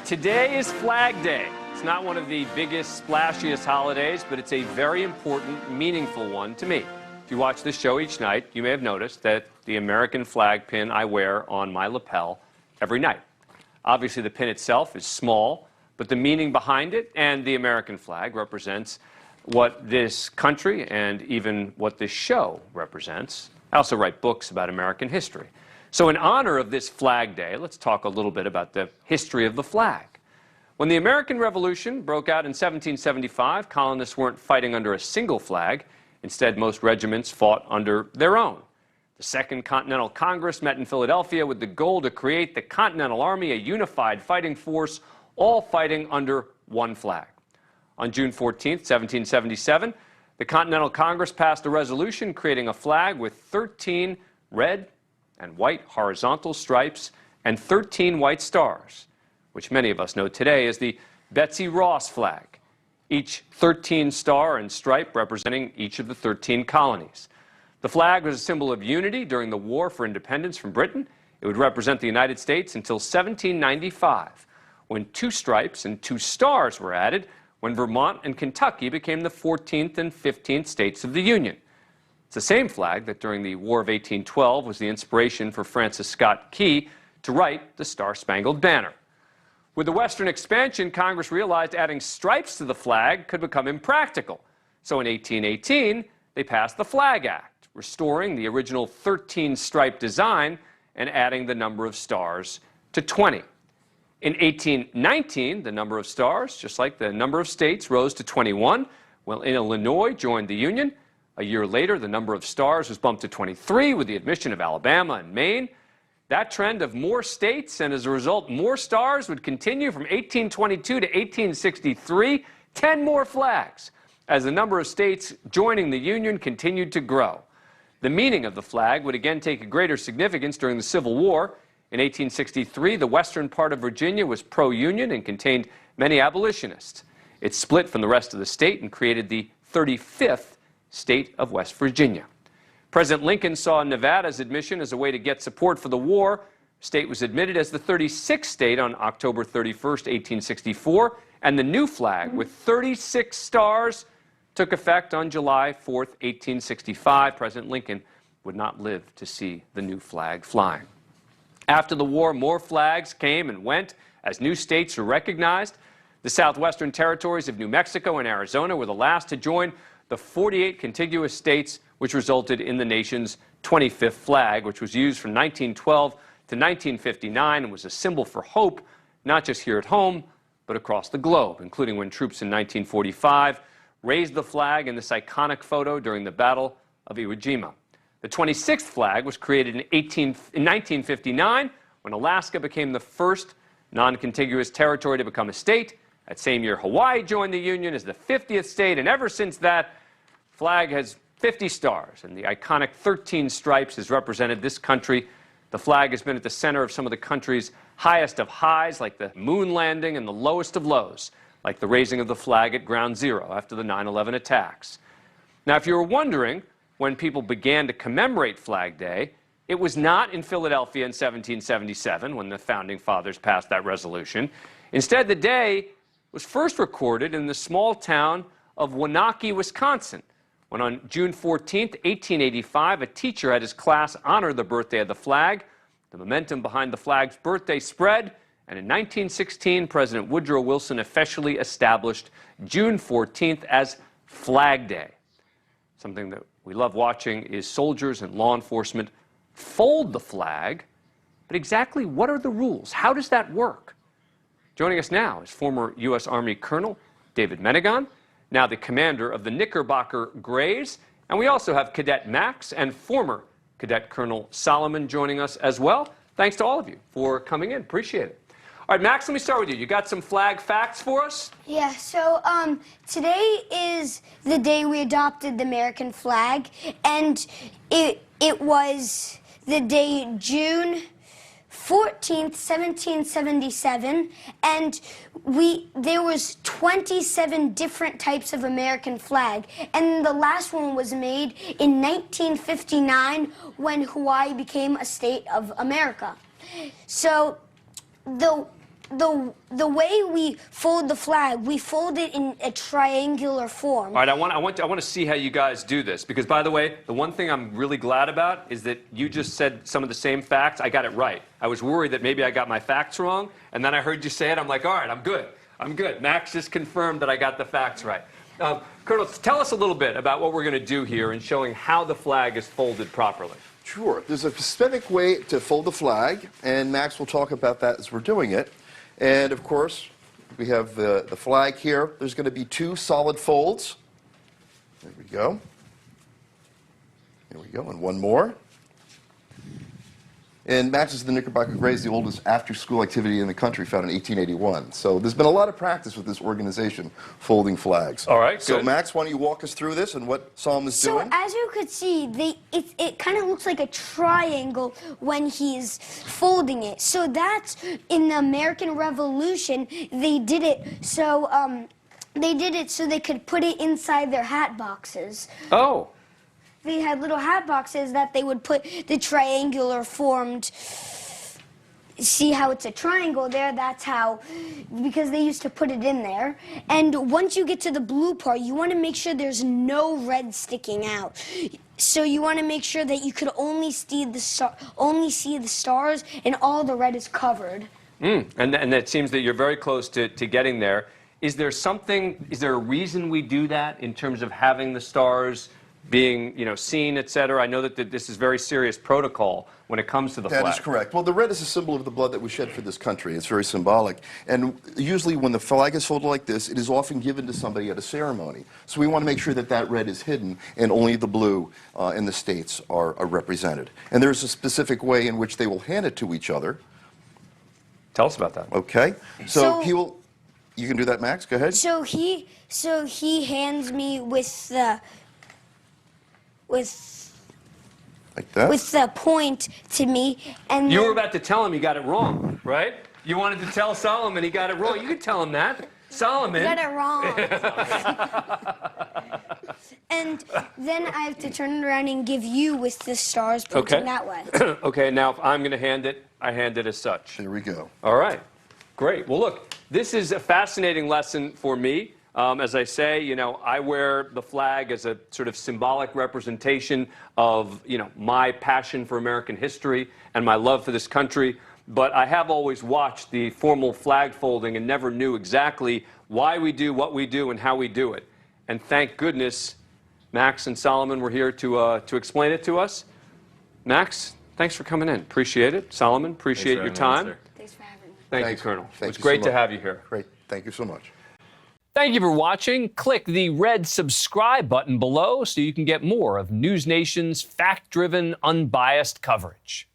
Today is Flag Day. It's not one of the biggest, splashiest holidays, but it's a very important, meaningful one to me. If you watch this show each night, you may have noticed that the American flag pin I wear on my lapel every night. Obviously, the pin itself is small, but the meaning behind it and the American flag represents what this country and even what this show represents. I also write books about American history. So in honor of this Flag Day, let's talk a little bit about the history of the flag. When the American Revolution broke out in 1775, colonists weren't fighting under a single flag. Instead, most regiments fought under their own. The Second Continental Congress met in Philadelphia with the goal to create the Continental Army, a unified fighting force, all fighting under one flag. On June 14, 1777, the Continental Congress passed a resolution creating a flag with 13 red and white horizontal stripes and 13 white stars, which many of us know today as the Betsy Ross flag, each 13 star and stripe representing each of the 13 colonies. The flag was a symbol of unity during the War for Independence from Britain. It would represent the United States until 1795, when 2 stripes and 2 stars were added, when Vermont and Kentucky became the 14th and 15th states of the Union. It's the same flag that during the War of 1812 was the inspiration for Francis Scott Key to write the Star-Spangled Banner. With the Western expansion, Congress realized adding stripes to the flag could become impractical. So in 1818, they passed the Flag Act, restoring the original 13-stripe design and adding the number of stars to 20. In 1819, the number of stars, just like the number of states, rose to 21. Well, Illinois joined the Union. A year later, the number of stars was bumped to 23 with the admission of Alabama and Maine. That trend of more states and, as a result, more stars would continue from 1822 to 1863, 10 more flags, as the number of states joining the Union continued to grow. The meaning of the flag would again take a greater significance during the Civil War. In 1863, the western part of Virginia was pro-Union and contained many abolitionists. It split from the rest of the state and created the 35th state of West Virginia. President Lincoln saw Nevada's admission as a way to get support for the war. The state was admitted as the 36th state on October 31st, 1864, and the new flag with 36 stars took effect on July 4th, 1865. President Lincoln would not live to see the new flag flying. After the war, more flags came and went as new states were recognized. The southwestern territories of New Mexico and Arizona were the last to join the 48 contiguous states, which resulted in the nation's 25th flag, which was used from 1912 to 1959 and was a symbol for hope, not just here at home, but across the globe, including when troops in 1945 raised the flag in this iconic photo during the Battle of Iwo Jima. The 26th flag was created in 1959 when Alaska became the first non-contiguous territory to become a state. That same year, Hawaii joined the Union as the 50th state, and ever since that, flag has 50 stars, and the iconic 13 stripes has represented this country. The flag has been at the center of some of the country's highest of highs, like the moon landing, and the lowest of lows, like the raising of the flag at Ground Zero after the 9/11 attacks. Now, if you were wondering when people began to commemorate Flag Day, it was not in Philadelphia in 1777 when the Founding Fathers passed that resolution. Instead, the day was first recorded in the small town of Waunakee, Wisconsin, when on June 14, 1885, a teacher had his class honor the birthday of the flag. The momentum behind the flag's birthday spread, and in 1916, President Woodrow Wilson officially established June 14th as Flag Day. Something that we love watching is soldiers and law enforcement fold the flag, but exactly what are the rules? How does that work? Joining us now is former U.S. Army Colonel David Menegon, now the commander of the Knickerbocker Grays, and we also have Cadet Max and former Cadet Colonel Solomon joining us as well. Thanks to all of you for coming in. Appreciate it. All right, Max, let me start with you. You got some flag facts for us? Yeah, so today is the day we adopted the American flag, and it was the day June 14th, 1777, and there was 27 different types of American flag, and the last one was made in 1959 when Hawaii became a state of America. So the way we fold the flag, we fold it in a triangular form. All right, I want to see how you guys do this, because, by the way, the one thing I'm really glad about is that you just said some of the same facts. I got it right. I was worried that maybe I got my facts wrong, and then I heard you say it. I'm like, all right, I'm good. I'm good. Max just confirmed that I got the facts right. Colonel, tell us a little bit about what we're going to do here in showing how the flag is folded properly. Sure. There's a specific way to fold the flag, and Max will talk about that as we're doing it. And, of course, we have the flag here. There's going to be 2 solid folds. There we go. There we go. And one more. And Max's The Knickerbocker Gray is the oldest after-school activity in the country, found in 1881. So there's been a lot of practice with this organization folding flags. All right, So good. Max, why don't you walk us through this and what Solomon's doing? So as you could see, it kind of looks like a triangle when he's folding it. So that's in the American Revolution. They did it so they could put it inside their hat boxes. Oh. They had little hat boxes that they would put the triangular formed. See how it's a triangle there? That's how, because they used to put it in there. And once you get to the blue part, you want to make sure there's no red sticking out. So you want to make sure that you could only see the stars, and all the red is covered. And it seems that you're very close to getting there. Is there a reason we do that in terms of having the stars being, seen, et cetera? I know that this is very serious protocol when it comes to the flag. That is correct. Well, the red is a symbol of the blood that we shed for this country. It's very symbolic. And usually when the flag is folded like this, it is often given to somebody at a ceremony. So we want to make sure that that red is hidden and only the blue in the states are represented. And there's a specific way in which they will hand it to each other. Tell us about that. Okay. So he will... You can do that, Max. Go ahead. So he hands me with the... Like that? With the point to me, and You were about to tell him he got it wrong, right? You wanted to tell Solomon he got it wrong. You could tell him that. Solomon. got it wrong. And then I have to turn it around and give you with the stars pointing that way. Okay, now if I'm going to hand it, I hand it as such. There we go. All right. Great. Well, look, this is a fascinating lesson for me. As I say, I wear the flag as a sort of symbolic representation of, my passion for American history and my love for this country. But I have always watched the formal flag folding and never knew exactly why we do what we do and how we do it. And thank goodness Max and Solomon were here to explain it to us. Max, thanks for coming in. Appreciate it. Solomon, appreciate your time. Thanks for having me. Thank you, Colonel. Thank It's you great so to much. have you here. Great. Thank you so much. Thank you for watching. Click the red subscribe button below so you can get more of NewsNation's fact-driven, unbiased coverage.